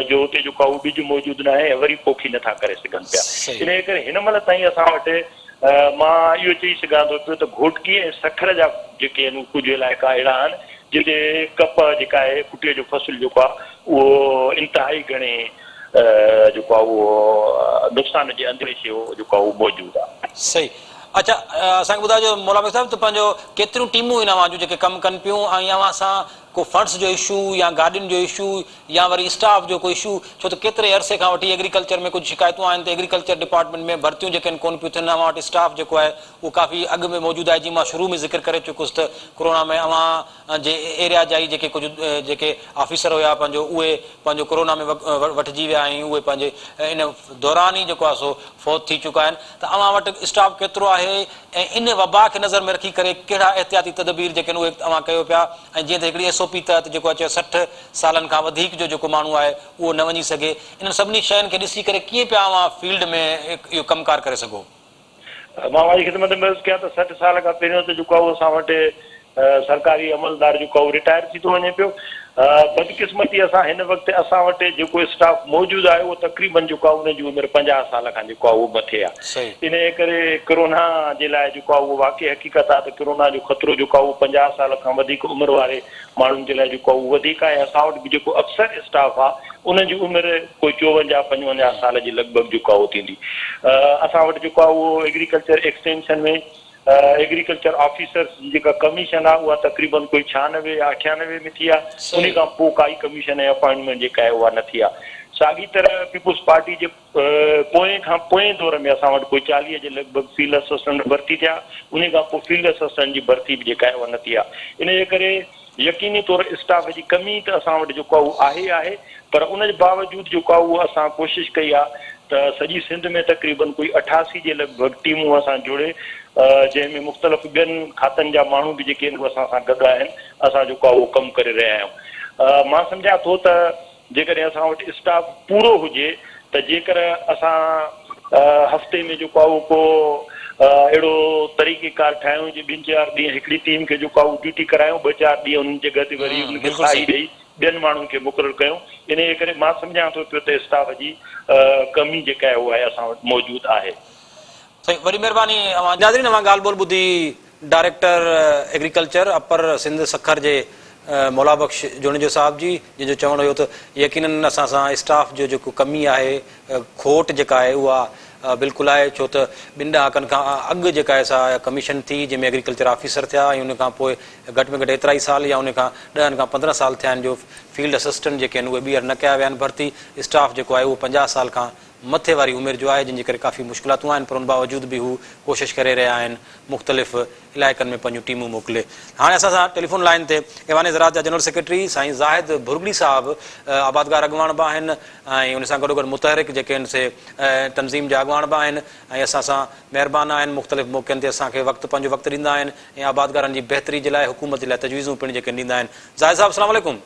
जो हुते जेको आहे उहो ॿिज मौजूदु न आहे ऐं वरी पोखी नथा करे सघनि पिया। इन करे हिन महिल ताईं असां वटि मां इहो चई सघां थो पियो त घोटकी ऐं सखर जा जेके आहिनि कुझु इलाइक़ा अहिड़ा आहिनि जिते कप जेका आहे फुटीअ जो फ़सुलु जेको आहे उहो इंतिहाई घणे जेको आहे उहो नुक़सान जे अंदेशे जेको आहे उहो मौजूदु आहे। सही। अच्छा, असांखे ॿुधाइजो मौला भाई साहिबु त पंहिंजो केतिरियूं टीमूं आहिनि अव्हां जूं जेके कमु कनि पियूं ऐं अव्हां सां को फंड्स जो इशू या गाॾियुनि जो इशू या वरी स्टाफ जो कोई इशू, छो त केतिरे अरसे खां वठी एग्रीकल्चर में कुझु शिकायतूं आहिनि त एग्रीकल्चर डिपार्टमेंट में भर्तियूं जेके आहिनि कोन पियूं थियनि। अव्हां वटि स्टाफ जेको आहे उहो काफ़ी अॻु में मौजूदु आहे। जीअं मां शुरू में ज़िक्र करे चुकुसि त कोरोना में अव्हां जे एरिया जा ई जेके कुझु जेके ऑफिसर हुया पंहिंजो उहे पंहिंजो कोरोना में वठिजी विया ऐं उहे पंहिंजे इन दौरान ई जेको आहे सो फौत थी चुका आहिनि। त अव्हां वटि स्टाफ केतिरो आहे ऐं इन वबा खे नज़र में रखी करे कहिड़ा एहतियाती तदबीर जेके आहिनि उहे तव्हां कयो पिया ऐं जीअं त हिकिड़ी SOP तहत जेको आहे 60 सालनि खां वधीक जो जेको माण्हू आहे उहो न वञी सघे, इन्हनि सभिनी शयुनि खे ॾिसी करे कीअं पिया अव्हां फील्ड में इहो कमकार करे सघो? मां वारी ख़िदमत में अर्ज़ु कयां त 60 साल खां पहिरियों त जेको आहे उहो असां वटि सरकारी अमलदार जेको आहे उहो रिटायर थी थो वञे पियो। बदकिस्मती असां हिन वक़्तु असां वटि जेको स्टाफ मौजूदु आहे उहो तक़रीबन जेको आहे उनजी उमिरि 50 साल खां जेको आहे उहो मथे आहे। इन करे कोरोना जे लाइ जेको आहे उहो वाक़ई हक़ीक़त आहे त कोरोना जो ख़तरो जेको आहे उहो 50 साल खां वधीक उमिरि वारे माण्हुनि जे लाइ जेको आहे उहो वधीक आहे। असां वटि बि जेको अक्सर स्टाफ आहे उनजी उमिरि कोई 54-55 साल जी लॻभॻि जेको आहे उहो थींदी। असां वटि जेको आहे उहो एग्रीकल्चर एक्सटेंशन में एग्रीकल्चर ऑफिसर्स जी जेका कमीशन आहे उहा तक़रीबन कोई 96 या 98 में थी आहे। उन खां पोइ काई कमीशन ऐं अपॉइंटमेंट जेका आहे उहा न थी आहे। साॻी तरह पीपुल्स पार्टी जे पोएं दौर में असां वटि कोई 40 जे लॻभॻि फील्ड असिस्टेंट भर्ती थिया, उन खां पोइ फील्ड असिस्टेंट जी भर्ती बि जेका आहे उहा न थी आहे। इन जे करे यकीनी तौर स्टाफ जी कमी त असां वटि जेको आहे उहो आहे, पर उन जे बावजूदि जेको आहे उहो असां कोशिशि कई आहे त सॼी सिंध में तक़रीबन कोई 88 जे लॻभॻि टीमूं असां जोड़े जंहिंमें मुख़्तलिफ़ ॿियनि खातनि जा माण्हू बि जेके आहिनि उहे असां सां गॾु आहिनि, असां जेको आहे उहो कमु करे रहिया आहियूं। मां सम्झां थो त जेकॾहिं असां वटि स्टाफ पूरो हुजे त जेकर असां हफ़्ते में जेको आहे उहो को अहिड़ो तरीक़ेकार ठाहियूं जे 2-4 ॾींहं हिकिड़ी टीम खे जेको आहे उहो ड्यूटी करायूं, 2-4 ॾींहं उन जॻह ते वरी उनखे साई ॾेई ॿियनि माण्हुनि खे मुक़ररु कयूं। इन जे करे मां सम्झां थो पियो त स्टाफ जी कमी जेका आहे उहा आहे असां वटि मौजूदु आहे। सही, वरी महिरबानी। नाज़रीन, अवां ॻाल्हि ॿोल ॿुधी director agriculture upper Sindh Sukkur जे मौला बख्श जुणिजो साहिब जी, जंहिंजो चवणु हुयो त यकीनन असां सां स्टाफ जो जेको कमी आहे, खोट जेका आहे उहा बिल्कुलु आहे, छो त 2 ॾहाकनि खां अॻु जेका आहे सा कमीशन थी जंहिंमें एग्रीकल्चर ऑफिसर थिया ऐं उन खां पोइ घटि में घटि एतिरा ई साल या उन खां 10 खां 15 साल थिया आहिनि जो फील्ड असिस्टेंट जेके आहिनि उहे ॿीहर न कया विया आहिनि भर्ती। स्टाफ जेको आहे उहो 50 साल खां मथे वारी उमिरि जो आहे, जंहिंजे करे काफ़ी मुश्किलातूं आहिनि, पर उन बावजूदि बि हू कोशिशि करे रहिया आहिनि मुख़्तलिफ़ इलाइक़नि में पंहिंजूं टीमूं मोकिले। हाणे असां सां टेलीफोन लाइन ते ऐवान ज़राअत जा जनरल सेक्रेटरी साईं ज़ाहिद भुरगड़ी साहिबु आबादगार अॻवान बि आहिनि ऐं उन सां गॾोगॾु मुतहरिक जेके आहिनि से तनज़ीम जा अॻवान बि आहिनि ऐं असां सां महिरबान आहिनि, मुख़्तलिफ़ मौक़नि ते असांखे पंहिंजो वक़्तु ॾींदा आहिनि ऐं आबादगारनि जी बहितरी जे लाइ हुकूमत जे लाइ तजवीज़ूं पिणु जेके ॾींदा आहिनि। ज़ाहिद साहिबु अस्सलामु अलैकुम।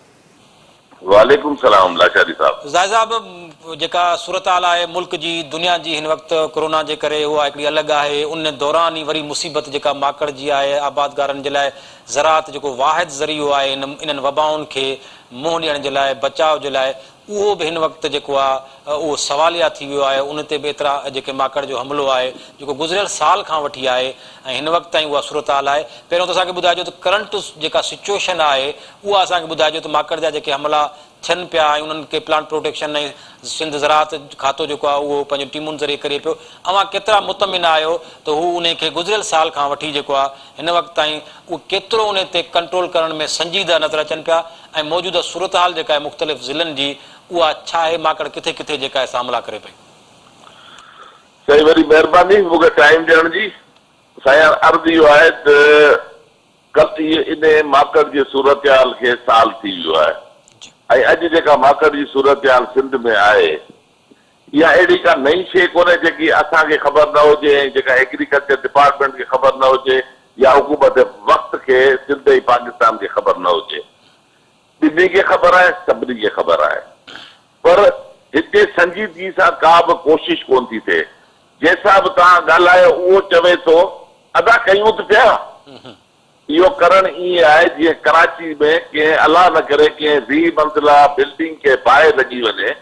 वालेकुम सलाम लाशारी साहब। ज़ाहिद साहिबु, जेका सूरत हाल आहे मुल्क जी दुनिया जी हिन वक़्तु कोरोना जे करे उहा हिकिड़ी अलॻि आहे। उन दौरान ई वरी मुसीबत जेका माकड़ जी आहे आबादगारनि जे लाइ ज़राअत जेको वाहिद ज़रियो आहे इन्हनि वबाउनि खे मुंहुं ॾियण जे लाइ, बचाव जे लाइ, उहो बि हिन वक़्तु जेको आहे उहो सवालिया थी वियो आहे। उन ते बि एतिरा जेके माकड़ जो हमिलो आहे जेको गुज़िरियल साल खां वठी आहे ऐं हिन वक़्तु ताईं उहा सूरत हाल आहे। पहिरियों त असांखे ॿुधाइजो त करंट जेका सिचुएशन आहे उहा असांखे ॿुधाइजो त माकड़ जा जेके हमला थियनि पिया ऐं उन्हनि खे प्लांट प्रोटेक्शन ऐं सिंध ज़राअत खातो जेको आहे उहो पंहिंजो टीमुनि ज़रिए करे पियो। अव्हां केतिरा मुतमिन आहियो त हू उन खे गुज़िरियल साल खां वठी जेको आहे हिन वक़्तु ताईं उहो केतिरो उन ते कंट्रोल करण में संजीदा नज़र अचनि पिया ऐं मौजूदा सूरत हाल जेका आहे मुख़्तलिफ़ ज़िलनि जी उहा छा आहे, माकड़ किथे किथे जेका आहे हमला करे पई? सही, वरी महिरबानी मूंखे टाइम ॾियण जी। साईं, अर्ज़ु इहो आहे त इन माकड़ जी सूरत हाल खे साल थी वियो आहे ऐं अॼु जेका माकड़ जी सूरत हाल सिंध में आहे इहा अहिड़ी का नई शइ कोन्हे जेकी असांखे ख़बर न हुजे ऐं जेका एग्रीकल्चर डिपार्टमेंट खे ख़बर न हुजे या हुकूमत वक़्त खे सिंध ऐं पाकिस्तान खे ख़बर न हुजे। ॿिन्ही खे ख़बर आहे, सभिनी खे ख़बर आहे, पर हिते संजीदगी सां का बि कोशिश कोन थी थिए। जंहिंसां बि तव्हां ॻाल्हायो उहो चवे थो अदा कयूं त पिया। इहो करणु ईअं आहे जीअं कराची में कंहिं अलाह न करे कंहिं 20 मंज़िला बिल्डिंग खे बाहि लॻी वञे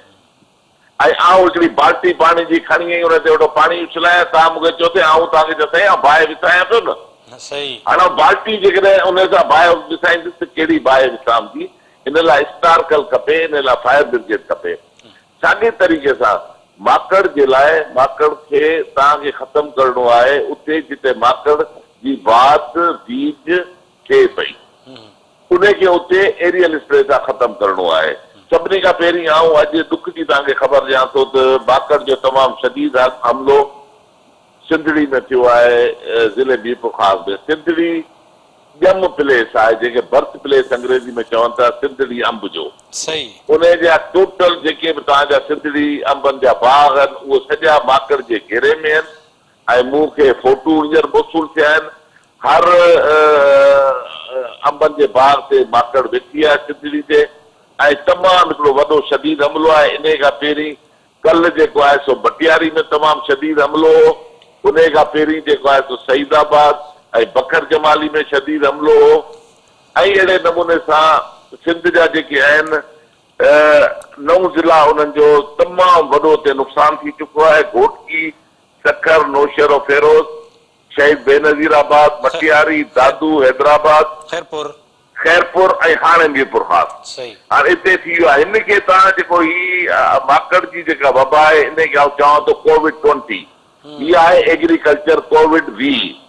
ऐं आउं हिकिड़ी बाल्टी पाणी जी खणी आई हुन ते वॾो पाणी उछलायां, तव्हां मूंखे चओ त आउं तव्हांखे चयो बाहि विछायां पियो न। हाणे बाल्टी जेकॾहिं उन सां बाहि विछाईंदुसि त कहिड़ी बाहि विछांदी? इन लाइ स्टारकल खपे, इन लाइ फायर ब्रिगेड खपे। साॻे तरीक़े सां माकड़ जे लाइ माकड़ खे तव्हांखे ख़तमु करणो आहे उते जिते माकड़ जी बात बीज थिए पई उनखे उते एरियल स्प्रे सां ख़तमु करणो आहे। सभिनी खां पहिरीं आउं अॼु दुख जी तव्हांखे ख़बर ॾियां थो त माकड़ जो तमामु शदीद हमिलो सिंधड़ी में थियो आहे, ज़िले मीरपुर ख़ास में। सिंधड़ी ॼम प्लेस आहे जेके बर्थ प्लेस अंग्रेजी में चवनि था, सिंधड़ी अंब जो। उन जा टोटल जेके बि तव्हांजा सिंधड़ी अंबनि जा बाग आहिनि उहे सॼा माकड़ जे घेरे में आहिनि ऐं मूंखे फोटू हींअर मौसूल थिया आहिनि। हर अंबनि जे बाग ते माकड़ वेठी आहे सिंधड़ी ते ऐं तमामु हिकिड़ो वॾो शदीद हमिलो आहे। इन खां पहिरीं कल्ह जेको आहे सो भटियारी में तमामु शदीद हमिलो हो, उन खां पहिरीं जेको आहे सो सईदाबाद ऐं बकर जमाली में शदीद हमिलो हो ऐं अहिड़े नमूने सां सिंध जा जेके आहिनि 9 ज़िला उन्हनि जो तमामु वॾो ते नुक़सानु थी चुको आहे। घोटकी, सखर, नौशहर और फेरोज, शहीद बेनज़ीराबाद, मटियारी, दादू, हैदराबाद, खैरपुर ऐं हाणे मीरपुर ख़ास। हाणे हिते थी वियो आहे। हिनखे तव्हां जेको ही माकड़ जी जेका वबा आहे इनखे आउं चवां थो कोविड-20। इहा आहे एग्रीकल्चर कोविड-20।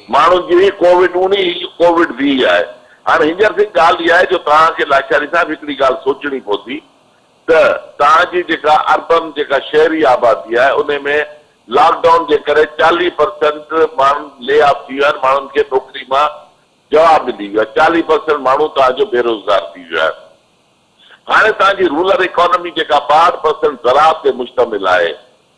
माण्हुनि जी कोविड-19 कोविड-20 आहे। हाणे हींअर जी ॻाल्हि इहा आहे जो तव्हांखे लाचारी साहिब हिकिड़ी ॻाल्हि सोचणी पवंदी त तव्हांजी जेका अर्बन जेका शहरी आबादी आहे उन में लॉकडाउन जे करे 40% माण्हू ले ऑफ थी विया आहिनि, माण्हुनि खे नौकिरी मां जवाब मिली वियो आहे। 40% माण्हू तव्हांजो बेरोज़गार थी वियो आहे। हाणे तव्हांजी रूरल इकोनॉमी जेका 62% ज़राअत ते मुश्तमिल आहे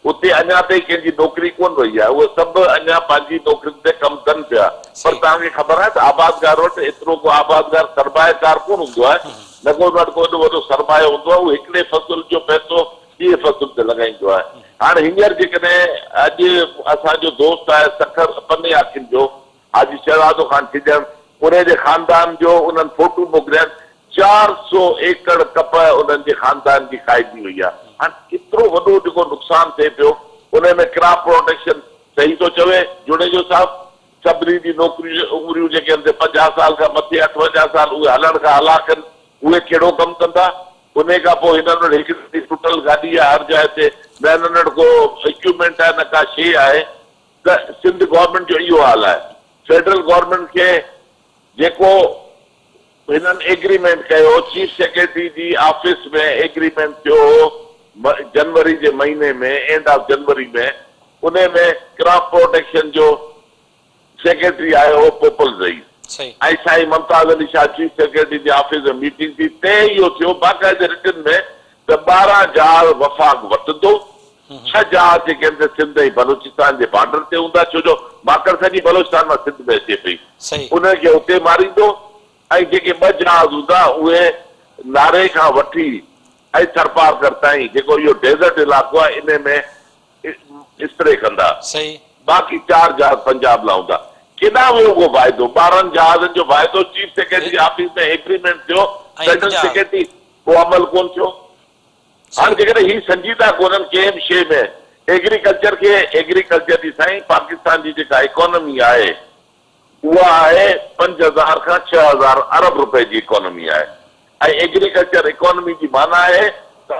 उते अञा ताईं कंहिंजी नौकिरी कोन वई आहे। उहे सभु अञा पंहिंजी नौकिरियुनि ते कमु कनि पिया, पर तव्हांखे ख़बर आहे त आबादगार वटि एतिरो को आबादगार सरमाएकार कोन हूंदो आहे, न को वटि को एॾो वॾो सरमायो हूंदो आहे। उहो हिकिड़े फ़सुल जो पैसो ॿिए फ़सुल ते लॻाईंदो आहे। हाणे हींअर जेकॾहिं अॼु असांजो दोस्त आहे सखर पने आखिन जो हाजी शहजादो ख़ान खिजण, उन जे ख़ानदान जो उन्हनि फोटू मोकिलिया 400 एकड़ कप उन्हनि जे ख़ानदान जी खाइजी वई आहे। हाणे एतिरो वॾो जेको नुक़सानु थिए पियो उन में क्रॉप प्रोटेक्शन सही थो चवे जुड़ेजो साहिब। सभिनी जी नौकिरी उमिरियूं जेके आहिनि 50 साल खां मथे 58 साल उहे हलण खां हलाक आहिनि, उहे कहिड़ो कमु कंदा? उन खां पोइ हिननि वटि हिकिड़ी टुटल गाॾी आहे हर जाइ ते, न हिननि वटि को इक्विपमेंट आहे न का शइ आहे। त सिंध गवर्नमेंट जो इहो हाल आहे। फेडरल गवर्नमेंट खे जेको हिननि एग्रीमेंट कयो, चीफ सेक्रेटरी जी ऑफिस में एग्रीमेंट थियो जनवरी जे महीने में, एंड ऑफ जनवरी में, उन में क्रॉप प्रोटेक्शन जो सेक्रेटरी आयो हो पोपल ज़ई ऐं साईं मुमताज़ अली शाह चीफ सेक्रेटरी जे ऑफिस में मीटिंग थी। तंहिं इहो थियो बाक़ाइदे रिटन में त 12 जहाज़ वफ़ाक़ वठंदो, 6 जहाज़ जेके आहिनि सिंध ऐं बलूचिस्तान जे बॉर्डर ते हूंदा, छो जो माकड़ सॼी बलूचिस्तान मां सिंध में अचे पई, उनखे उते मारींदो ऐं जेके 2 जहाज़ हूंदा उहे नारे खां वठी ऐं थरपारकर ताईं जेको इहो डेज़र्ट इलाइक़ो आहे इन में स्प्रे कंदा। बाक़ी 4 जहाज़ पंजाब लाइ हूंदा। केॾां वियो उहो वाइदो? 12 जहाज़नि जो वाइदो चीफ सेक्रेटरी ऑफिस में एग्रीमेंट थियो, फेडरल सेक्रेटरी को अमल कोन थियो। हाणे जेकॾहिं ही संजीदा कोन्हनि कंहिं बि शइ में एग्रीकल्चर खे, एग्रीकल्चर जी साईं पाकिस्तान जी जेका इकोनॉमी आहे उहा आहे 5000 खां 6000 अरब रुपए जी इकोनॉमी आहे ऐं एग्रीकल्चर इकोनॉमी जी माना आहे त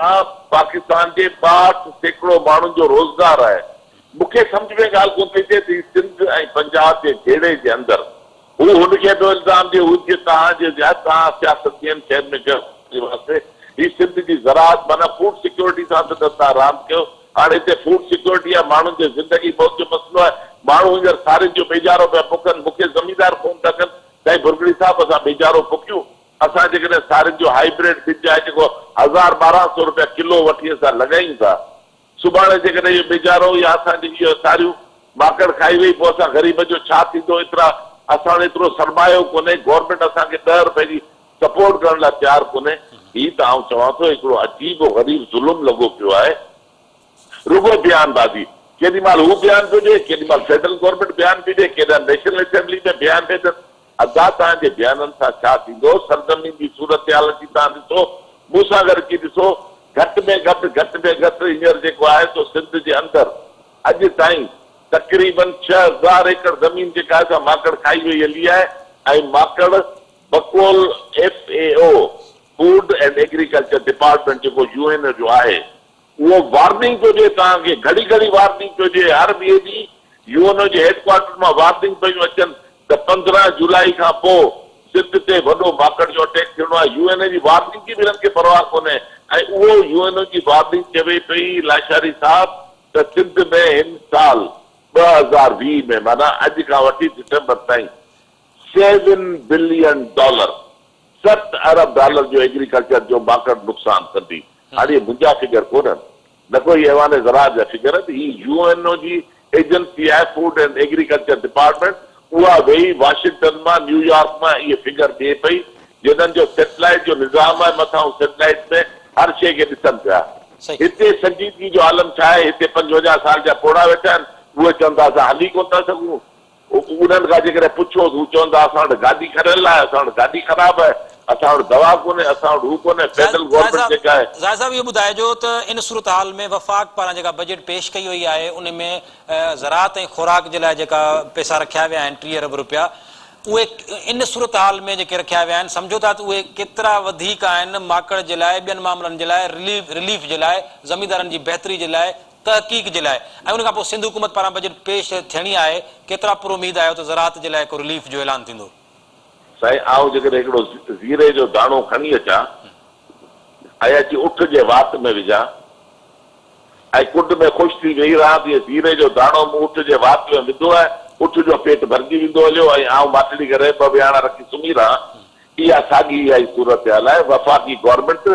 पाकिस्तान जे 62% माण्हुनि जो रोज़गार आहे। मूंखे सम्झ में ॻाल्हि कोन थी अचे सिंध ऐं पंजाब जे घेरे जे अंदरि हू हुनखे बि इल्ज़ाम ॾिए हू तव्हां सियासत शहर में कयो वास्ते ही सिंध जी ज़राअत माना फूड सिक्योरिटी सां त तव्हां रांदि कयो। हाणे हिते फूड सिक्योरिटी आहे, माण्हुनि जे ज़िंदगी मौत जो मसइलो आहे। माण्हू हींअर सारियुनि जो बेजारो पिया पुकनि, मूंखे ज़मीदार फ़ोन था कनि साईं भुरगड़ी साहब असां बेचारो पुखियूं असां जेकॾहिं सारियुनि जो हाइब्रिड बीज आहे जेको 1000-1200 रुपया किलो वठी असां लॻायूं था सुभाणे जेकॾहिं इहो बेचारो या असांजी इहो सारियूं माकड़ खाई वई पोइ असां ग़रीब जो छा थींदो एतिरा असां वटि एतिरो सरमायो कोन्हे गवर्नमेंट असांखे 10 रुपए जी सपोर्ट करण लाइ तयारु कोन्हे हीअ त आउं चवां थो हिकिड़ो अजीब ग़रीब ज़ुल्म लॻो पियो आहे रुगो बयानबाज़ी केॾी महिल हू बयानु पियो ॾिए केॾी महिल फेडरल गवर्नमेंट बयानु पई ॾिए केॾा नेशनल असेंबली में बयानु पिए ॾियनि अदा तव्हांजे बयाननि सां छा थींदो सरज़मीन जी सूरत हाल जी तव्हां ॾिसो मूं सां गॾु अची ॾिसो घटि में घटि हींअर जेको आहे सो सिंध जे अंदरि अॼु ताईं तक़रीबन 6000 एकड़ ज़मीन जेका आहे माकड़ खाई वई हली आहे ऐं माकड़ बकोल FAO food and agriculture department जेको UN जो आहे उहो वार्निंग थो ॾिए तव्हांखे घड़ी घड़ी वार्निंग थो ॾिए हर ॿिए ॾींहुं UN जे हेडक्वार्टर मां वार्निंग पयूं अचनि त 15 जुलाई खां पोइ सिंध ते वॾो माकड़ जो अटैक थियणो आहे UN जी वार्निंग जी बि हिननि खे परवाह कोन्हे ऐं उहो UN जी वार्निंग चवे पई लाशारी साहब त सिंध में हिन साल 2020 में माना अॼु खां वठी दिसंबर ताईं $7 बिलियन $7 अरब जो एग्रीकल्चर जो माकड़ नुक़सान कंदी हाणे मुंहिंजा फिगर कोन्हनि न कोई ऐवान ज़राअत जा फिगर आहिनि ही UNO जी एजेंसी आहे फूड एंड एग्रीकल्चर डिपार्टमेंट उहा वेही वाशिंगटन मां न्यूयॉर्क मां इहे फिगर ॾिए पई जिन्हनि जो सैटेलाइट जो निज़ाम आहे मथां सैटेलाइट में हर शइ खे ॾिसनि पिया हिते संजीदगी जो आलम छा आहे हिते 55 साल जा पोड़ा वेठा आहिनि उहे चवनि था असां हली कोन था सघूं उन्हनि खां जेकॾहिं पुछो हू चवंदा असां वटि गाॾी खरियल आहे असां वटि गाॾी ख़राबु आहे असां वटि दवा कोन्हे असां वटि हू कोन्हे फेडरल गवर्नमेंट जेका आहे ज़ाहिर साहब इहो ॿुधाइजो त इन सूरत हाल में वफ़ाक़ पारां जेका बजट पेश कई वई आहे उन में ज़राअत ऐं खुराक जे लाइ जेका पैसा रखिया विया आहिनि 30 अरब रुपया उहे इन सूरत हाल में जेके रखिया विया आहिनि सम्झो था त उहे केतिरा वधीक आहिनि माकड़ जे लाइ ॿियनि मामलनि जे लाइ रिलीफ जे लाइ ज़मींदारनि जी बहितरी जे लाइ तहक़ीक़ जे लाइ ऐं उन खां पोइ सिंध हुकूमत पारां बजट पेश थियणी आहे केतिरा पुरुमीद आहियो त ज़राअत जे लाइ को रिलीफ जो ऐलान थींदो साईं आउं जेकॾहिं हिकिड़ो ज़ीरे जो दाणो खणी अचां ऐं अची उठ जे वात में विझां ऐं कुंड में ख़ुशि थी वेही रहां तीअं ज़ीरे जो दाणो मूं उठ जे वात में विधो आहे उठ जो पेट भरिजी वेंदो हलियो ऐं आउं माटड़ी करे 2 विहाणा रखी सुम्ही रहां इहा साॻी इहा ई सूरत हाल आहे वफ़ाक़ी गवर्नमेंट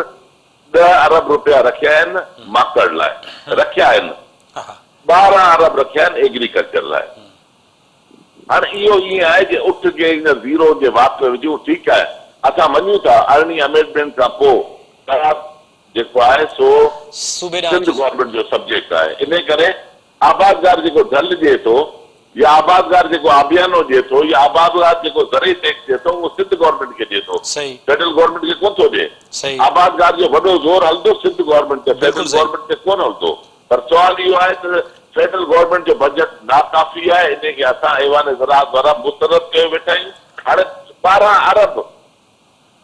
10 अरब रुपया रखिया आहिनि माकड़ लाइ रखिया आहिनि 12 अरब रखिया आहिनि एग्रीकल्चर लाइ हाणे इहो ईअं आहे जे उठ खे हिन ज़ीरो जे वात में विझूं ठीकु आहे असां मञूं था 18 अमेंडमेंट खां पोइ जेको आहे सो सिंध गवर्नमेंट जो सब्जेक्ट आहे इन करे आबादगार जेको ढल ॾिए थो या आबादगार जेको आबियानो ॾिए थो या आबादगार जेको ज़रे टैक्स ॾिए थो उहो सिंध गवर्नमेंट खे ॾिए थो फेडरल गवर्नमेंट खे कोन थो ॾिए आबादगार जो वॾो ज़ोर हलंदो सिंध गवर्नमेंट ते फेडरल गवर्नमेंट ते कोन हलंदो पर सुवाल इहो आहे त फेडरल गवर्नमेंट जो बजट नाकाफ़ी आहे इन खे असां ऐवान ज़राअत वारा मुस्तरद कयो वेठा आहियूं हाणे 12 अरब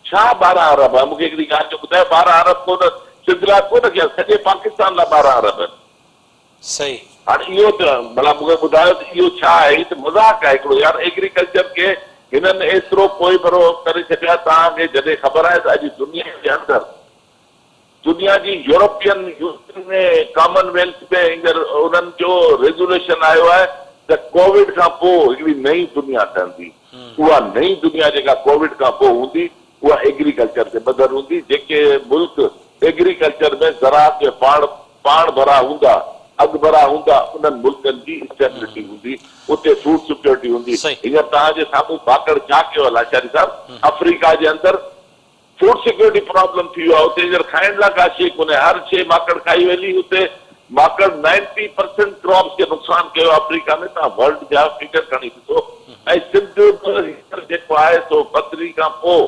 छा 12 अरब आहे मूंखे हिकिड़ी ॻाल्हि जो ॿुधायो 12 अरब कोन सिंध लाइ कोन कया सॼे पाकिस्तान लाइ 12 अरब आहिनि सही हाणे इहो त भला मूंखे ॿुधायो त इहो छा आहे हीअ त मज़ाक आहे हिकिड़ो यार एग्रीकल्चर खे हिननि एतिरो पोइ भरो करे छॾियो आहे तव्हांखे जॾहिं ख़बर आहे त अॼु दुनिया जे अंदरि दुनिया जी यूरोपियन यूनियन में कॉमनवेल्थ में हींअर उन्हनि जो रेज़ोल्यूशन आयो आहे त कोविड खां पोइ हिकिड़ी नई दुनिया ठहंदी उहा नई दुनिया जेका कोविड खां पोइ हूंदी उहा एग्रीकल्चर ते ॿधल हूंदी जेके मुल्क एग्रीकल्चर में ज़राअत में पाण भरा हूंदा अॻु भरा हूंदा उन्हनि मुल्कनि जी स्टेबिलिटी हूंदी उते फूड सिक्योरिटी हूंदी हींअर तव्हांजे साम्हूं माकड़ छा कयो आहे लाचारी साहब अफ्रीका जे अंदरि फूड सिक्योरिटी प्रॉब्लम थी वियो आहे उते हींअर खाइण लाइ का शइ कोन्हे हर शइ माकड़ खाई वेंदी उते माकड़ 90% क्रॉप्स खे नुक़सान कयो अफ्रीका में तव्हां वर्ल्ड जा फिगर खणी ॾिसो ऐं सिंध जेको आहे सो बदरी खां पोइ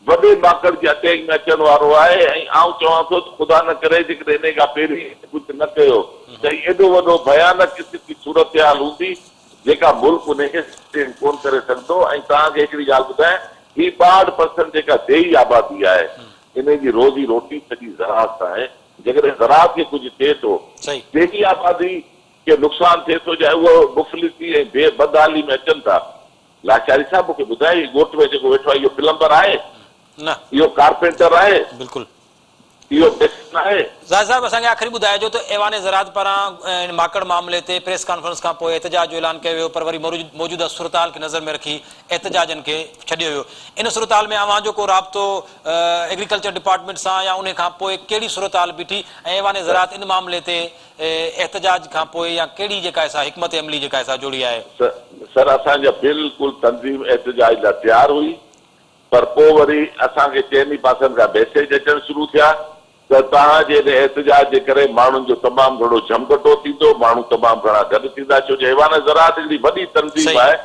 वॾे माकड़ जे अटैक में अचण वारो आहे ऐं आउं चवां थो त ख़ुदा न करे जेकॾहिं इन खां पहिरीं कुझु न कयो त एॾो वॾो भयानक किस्म जी सूरत हाल हूंदी जेका मुल्क उनखे कोन करे सघंदो ऐं तव्हांखे हिकिड़ी ॻाल्हि ॿुधायां ही 62% जेका देही आबादी आहे इन जी रोज़ी रोटी सॼी ज़राअत आहे जेकॾहिं ज़राअत खे कुझु थिए थो देही आबादी खे नुक़सानु थिए थो चाहे उहो मुफ़लिसी ऐं बदहाली में अचनि था लाचारी साहब मूंखे ॿुधाए ॻोठ में जेको वेठो आहे इहो प्लम्बर आहे न इहो कारपेंटर आहे बिल्कुलु इहो बेस्ट आहे। ज़ाहिर साहब असांखे आख़िरी ॿुधाइजो त ऐवान ज़राअत पारां माकड़ मामले ते प्रेस कॉन्फ्रेंस खां पोइ एहतजाज जो ऐलान कयो वियो, पर वरी मौजूदा सूरतहाल खे नज़र में रखी एहतजाजनि खे छॾियो वियो। इन सूरतहाल में अव्हां जो को राब्तो एग्रीकल्चर डिपार्टमेंट सां या उन खां पोइ कहिड़ी सूरतहाल बीठी ऐं ऐवान ज़राअत इन मामले ते एहतजाज खां पोइ या कहिड़ी जेका सा हिकमत अमली जेका सा जोड़ी आहे? सर असांजा बिल्कुलु तंज़ीम एहतजाज लाइ तयारु हुई, पर पोइ वरी असांखे चइनी पासनि खां मैसेज अचणु शुरू थिया त तव्हांजे एहतजाज जे करे माण्हुनि जो तमामु घणो झमकटो थींदो, माण्हू तमामु घणा गॾु थींदा, छो जो ऐवान ज़राअत हिकिड़ी वॾी तंज़ीम आहे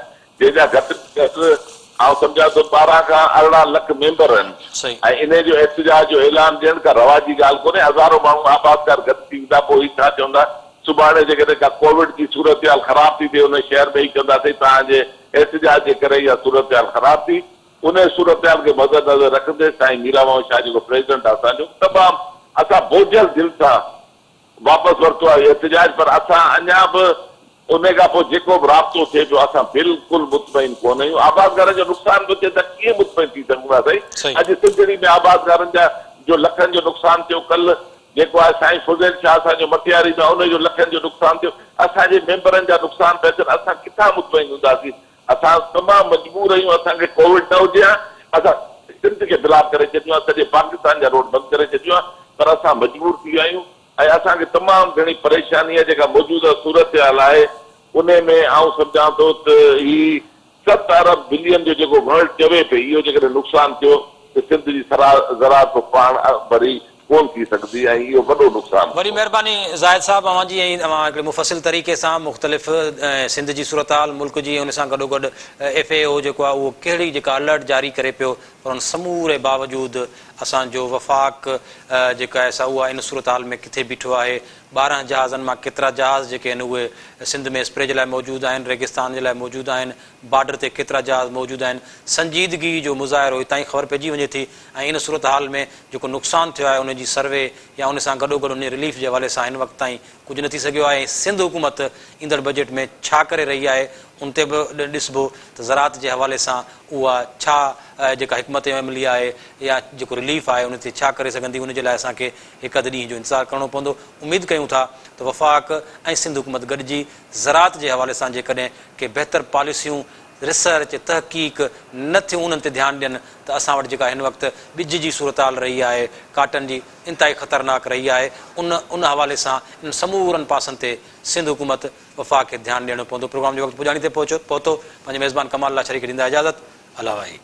जंहिंजा घटि में घटि आउं सम्झां थो 12 खां 18 लख मेंबर आहिनि ऐं इन जो एहतजाज जो ऐलान ॾियण का रवाजी ॻाल्हि कोन्हे। हज़ारो माण्हू आबादकार गॾु थी वेंदा, पोइ ही छा चवंदा सुभाणे जेकॾहिं का कोविड जी सूरत हाल ख़राब थी थिए उन शहर में ई कंदासीं तव्हांजे एहतजाज जे करे इहा सूरत हाल ख़राब थी। उन सूरत हाल खे मद्देनज़र रखंदे साईं मीराबाऊ शाह जेको प्रेसिडेंट आहे असांजो तमामु असां बोझल दिलि सां वापसि वरितो आहे एहतजाज, पर असां अञा बि उन खां पोइ जेको बि राब्तो थिए पियो असां बिल्कुलु मुतमइन कोन आहियूं। आबादगारनि जो नुक़सान बि थिए त कीअं मुतमइन थी सघूं था साईं? अॼु सिंधड़ी में आबादगारनि जा जो लखनि जो नुक़सान थियो, कल्ह जेको आहे साईं फुज़ैल शाह असांजो मटियारी में उनजो लखनि जो नुक़सान थियो, असांजे मेंबरनि जा नुक़सान पिया थियनि, असां किथां मुतमइन हूंदासीं? असां तमामु मजबूर आहियूं। असांखे कोविड न हुजे हा असां सिंध खे ब्लॉक करे छॾियो आहे, सॼे पाकिस्तान जा रोड बंदि करे छॾियो आहे, पर असां मजबूर थी विया आहियूं ऐं असांखे तमामु घणी परेशानी आहे। जेका मौजूदा सूरत हाल आहे उन में आउं सम्झां थो त ही 7 अरब बिलियन जो जेको वर्ल्ड चवे पई, इहो जेकॾहिं नुक़सानु थियो त सिंध जी ज़राअत पाण भरी कोन थी सकदी ऐं इहो वॾो नुक़सानु। वरी महिरबानी ज़ाहिद साहब, अव्हां जी ऐं तव्हां हिकिड़े मुफ़सिल तरीक़े सां मुख़्तलिफ़ सिंध जी सूरत हाल मुल्क जी उन सां गॾोगॾु FAO जेको आहे उहो कहिड़ी जेका अलर्ट जारी करे पियो, पर उन समूरे बावजूदि असांजो वफ़ाक़ जेका आहे सा उहा इन सूरत हाल में किथे बीठो आहे। 12 जहाज़नि मां केतिरा जहाज़ जेके आहिनि उहे सिंध में स्प्रे जे लाइ मौजूदु आहिनि, रेगिस्तान जे लाइ मौजूदु आहिनि, बॉर्डर ते केतिरा जहाज़ मौजूदु आहिनि। संजीदगी जो मुज़ाहिरो हितां ई ख़बर पइजी वञे थी ऐं इन सूरत हाल में जेको नुक़सानु थियो आहे उनजी सर्वे या उन सां गॾोगॾु उन रिलीफ जे हवाले सां हिन वक़्त ताईं कुझु न थी सघियो आहे। सिंध हुकूमत ईंदड़ बजट में छा करे रही आहे उन ते बि ॾिसबो त ज़राअत जे हवाले सां उहा छा जेका हिकमत अमली आहे या जेको रिलीफ आहे उन ते छा करे सघंदी, उनजे लाइ असांखे हिकु अधु ॾींहं जो इंतज़ारु करिणो पवंदो। उमेदु कयूं था त वफ़ाक़ ऐं सिंध हुकूमत गॾिजी ज़राअत जे हवाले सां जेकॾहिं के बहितर पॉलिसियूं रिसर्च तहक़ीक़ न थियूं उन्हनि ते ध्यानु ॾियनि त असां वटि जेका हिन वक़्तु ॿिज जी सूरत हाल रही आहे, काटन जी इंतिहाई ख़तरनाक रही आहे, उन हवाले सां इन समूरनि पासनि ते सिंध हुकूमत वफ़ाक़ खे ध्यानु ॾियणो पवंदो। प्रोग्राम जो वक़्तु पुॼाणी ते पहुतो। पंहिंजे मेज़बान कमाल लाचारी खे ॾींदा इजाज़त। अला वाही।